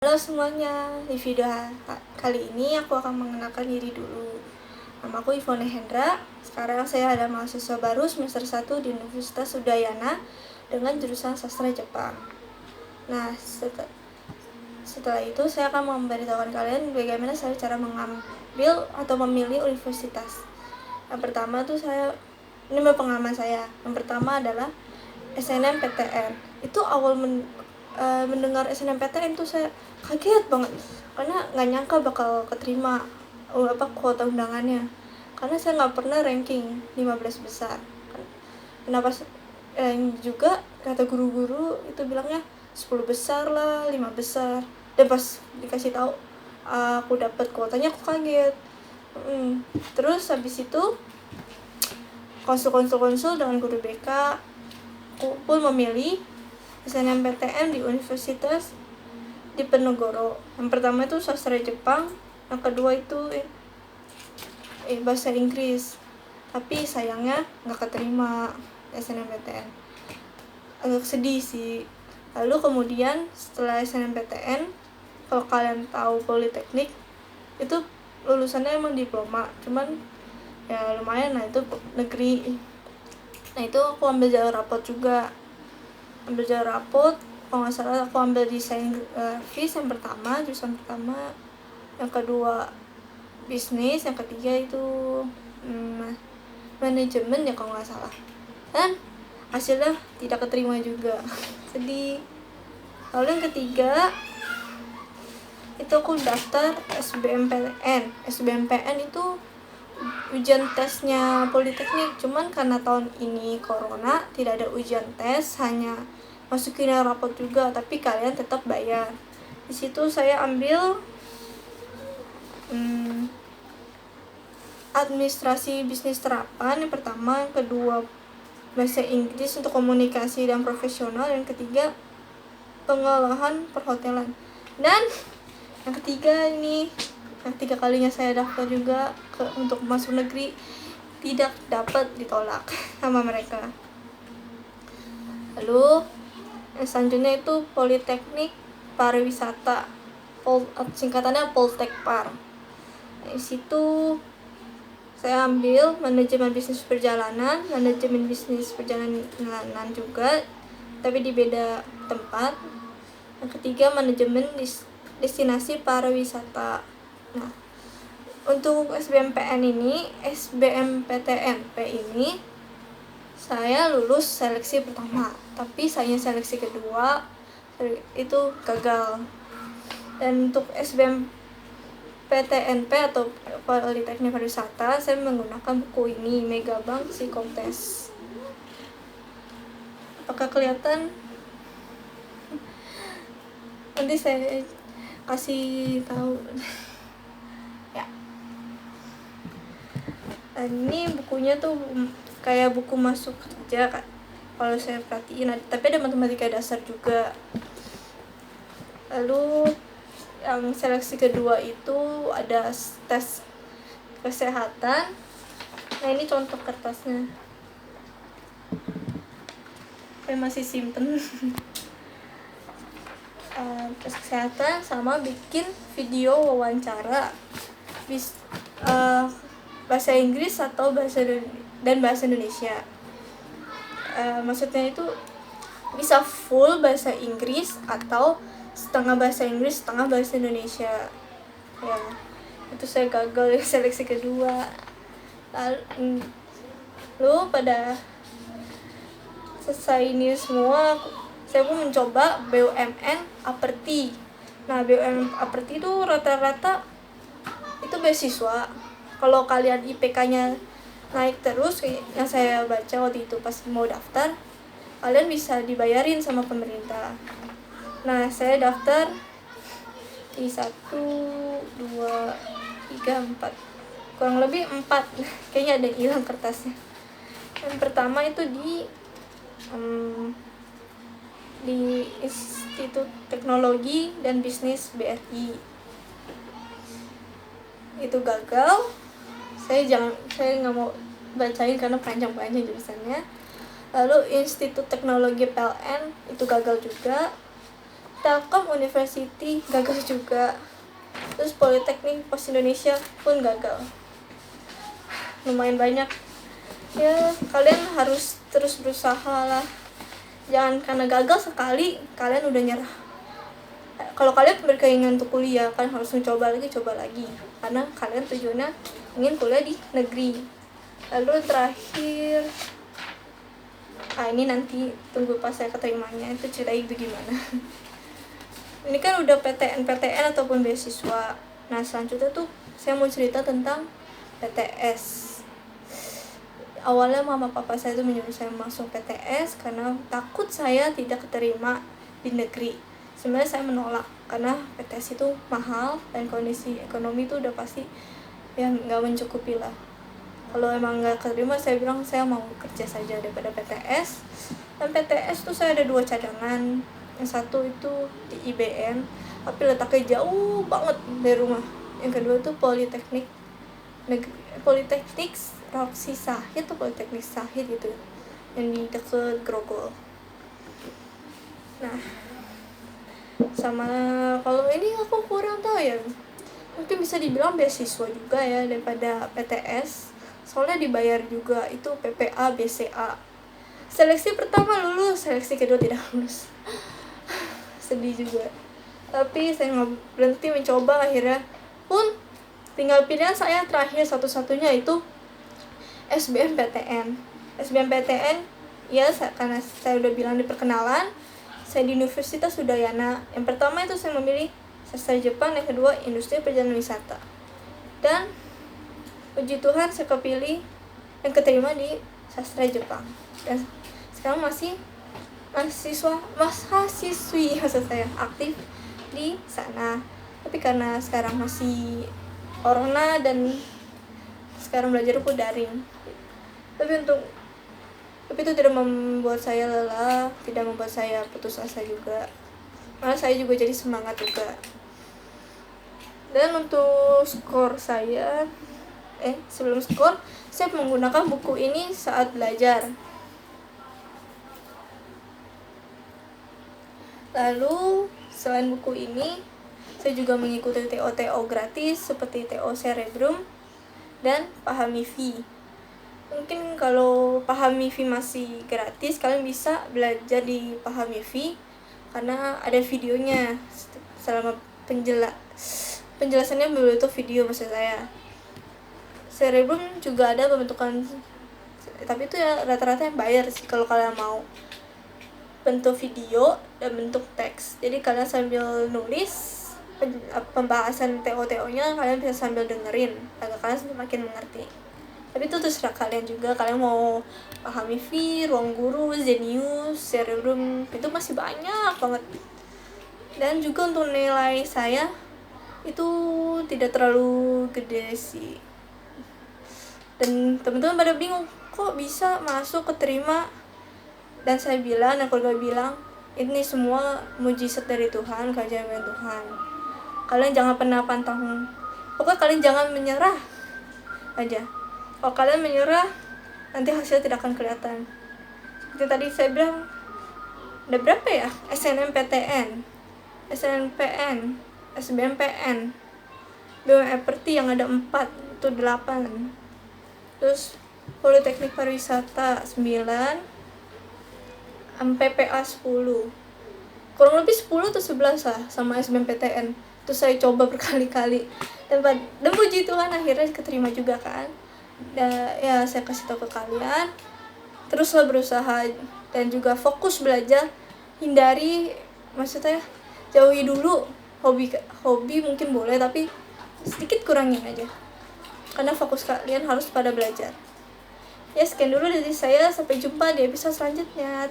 Halo semuanya, di video kali ini aku akan mengenalkan diri dulu. Nama aku Ivone Hendra. Sekarang saya adalah mahasiswa baru semester 1 di Universitas Udayana dengan jurusan Sastra Jepang. Nah, setelah itu saya akan memberitahukan kalian bagaimana saya cara mengambil atau memilih universitas. Yang pertama tuh ini pengalaman saya. Yang pertama adalah SNMPTN. Itu awal mendengar SNMPTN tuh saya kaget banget karena nggak nyangka bakal keterima kuota undangannya, karena saya nggak pernah ranking 15 besar. Kenapa juga kata guru-guru itu bilangnya 10 besar lah, 5 besar, dan pas dikasih tahu aku dapat kuotanya aku kaget. Terus habis itu konsul dengan guru BK, aku pun memilih SNMPTN di Universitas Diponegoro. Yang pertama itu sastra Jepang, yang kedua itu bahasa Inggris. Tapi sayangnya nggak keterima SNMPTN. Agak sedih sih. Lalu kemudian setelah SNMPTN, kalau kalian tahu Politeknik, itu lulusannya emang diploma, cuman ya lumayan lah, itu negeri. Nah itu aku ambil jalur rapot juga. Kalau nggak salah aku ambil desain grafis yang pertama, jurusan pertama. Yang kedua bisnis, yang ketiga itu manajemen ya kalau nggak salah. Dan hasilnya tidak keterima juga. Sedih. Lalu yang ketiga itu aku daftar SBMPTN. SBMPTN itu ujian tesnya Politeknik, cuman karena tahun ini corona tidak ada ujian tes, hanya masukin rapot juga, tapi kalian tetap bayar. Di situ saya ambil administrasi bisnis terapan yang pertama, yang kedua bahasa Inggris untuk komunikasi dan profesional, yang ketiga pengolahan perhotelan, dan yang ketiga ini yang 3 kalinya saya daftar juga untuk masuk negeri, tidak dapat, ditolak sama mereka. Lalu yang selanjutnya itu Politeknik Pariwisata, singkatannya Poltekpar. Di situ saya ambil manajemen bisnis perjalanan juga, tapi di beda tempat. Yang ketiga manajemen destinasi pariwisata. Nah, untuk SBMPTN ini saya lulus seleksi pertama, tapi saya seleksi kedua itu gagal. Dan untuk SBMPTNP atau Politeknik Pariwisata, saya menggunakan buku ini, Megabank Psikotes. Apakah kelihatan? Nanti saya kasih tahu. Ya. Ini bukunya tuh kayak buku masuk kerja kan, kalau saya perhatiin, tapi ada matematika dasar juga. Lalu yang seleksi kedua itu ada tes kesehatan. Nah ini contoh kertasnya, saya masih simpen. Tes kesehatan sama bikin video wawancara bahasa Inggris atau bahasa Indonesia. Maksudnya itu bisa full bahasa Inggris atau setengah bahasa Inggris setengah bahasa Indonesia. Ya, itu saya gagal di seleksi kedua. Lalu pada selesai ini semua, saya pun mencoba BUMN Aperti. Nah, BUMN Aperti itu rata-rata itu beasiswa. Kalau kalian IPK-nya naik terus, yang saya baca waktu itu pas mau daftar, kalian bisa dibayarin sama pemerintah. Nah, saya daftar di 1, 2, 3, 4, kurang lebih 4. Kayaknya ada yang hilang kertasnya. Yang pertama itu di Institut Teknologi dan Bisnis BRI. Itu gagal. Saya nggak mau bacain karena panjang-panjang jurusannya. Lalu Institut Teknologi PLN itu gagal juga. Telkom University gagal juga, terus Politeknik Pos Indonesia pun gagal. Lumayan banyak ya, kalian harus terus berusaha lah, jangan karena gagal sekali kalian udah nyerah. Kalau kalian berkeinginan untuk kuliah, kalian harus mencoba lagi, karena kalian tujuannya ingin kuliah di negeri. Lalu terakhir, ini nanti tunggu pas saya keterimanya, itu ceritain itu gimana. Ini kan udah PTN ataupun beasiswa. Nah selanjutnya tuh saya mau cerita tentang PTS. Awalnya mama papa saya tuh menyuruh saya masuk PTS karena takut saya tidak keterima di negeri. Sebenarnya saya menolak karena PTS itu mahal dan kondisi ekonomi itu udah pasti ya nggak mencukupi lah. Kalau emang nggak keterima, saya bilang saya mau kerja saja daripada PTS. Dan PTS tuh saya ada 2 cadangan. Yang satu itu di IBM, tapi letaknya jauh banget dari rumah. Yang kedua tuh Politeknik Roksi Sahid atau Politeknik Sahid gitu, yang di deket Grogol. Nah, sama kalau ini aku kurang tahu ya, mungkin bisa dibilang beasiswa juga ya daripada PTS, soalnya dibayar juga, itu PPA BCA. Seleksi pertama lulus, seleksi kedua tidak lulus. Sedih juga, tapi saya nggak berhenti mencoba. Akhirnya pun tinggal pilihan saya terakhir satu-satunya itu SBMPTN ya, karena saya udah bilang di perkenalan, saya di Universitas Udayana. Yang pertama itu saya memilih sastra Jepang, yang kedua industri perjalanan wisata. Dan puji Tuhan saya kepilih dan keterima di sastra Jepang. Dan sekarang masih mahasiswi maksud saya aktif di sana. Tapi karena sekarang masih corona dan sekarang belajar pun daring. Tapi itu tidak membuat saya lelah, tidak membuat saya putus asa juga. Malah saya juga jadi semangat juga. Dan untuk skor saya, sebelum skor, saya menggunakan buku ini saat belajar. Lalu selain buku ini, saya juga mengikuti TO gratis seperti TO Cerebrum dan Pahami V. Mungkin kalau Pahami V masih gratis, kalian bisa belajar di Pahami V karena ada videonya selama penjelasannya berbentuk video maksud saya. Cerebrum juga ada pembentukan, tapi itu ya rata-rata yang bayar sih kalau kalian mau. Bentuk video dan bentuk teks. Jadi kalian sambil nulis pembahasan TO-nya, kalian bisa sambil dengerin agar kalian semakin mengerti. Tapi itu terserah kalian juga, kalian mau Pahami V, Ruang Guru, Zenius, Cerebrum, itu masih banyak banget. Dan juga untuk nilai saya itu tidak terlalu gede sih. Dan teman-teman pada bingung, kok bisa masuk keterima? Dan saya bilang, dan keluarga bilang, ini semua mujizat dari Tuhan, keajaiban Tuhan. Kalian jangan pernah pantang, pokoknya kalian jangan menyerah aja. Kalau kalian menyerah, nanti hasilnya tidak akan kelihatan. Seperti tadi saya bilang, ada berapa ya? SNMPTN, SNMPN, SBMPN, BMPT yang ada 4, itu 8. Terus Politeknik Pariwisata 9, MPPA 10. Kurang lebih 10 atau 11 lah sama SBMPTN. Terus saya coba berkali-kali. Dan puji Tuhan akhirnya keterima juga kan. Ya saya kasih tahu ke kalian, teruslah berusaha dan juga fokus belajar. Maksudnya jauhi dulu hobi mungkin boleh, tapi sedikit kurangin aja karena fokus kalian harus pada belajar. Ya sekian dulu dari saya, sampai jumpa di episode selanjutnya.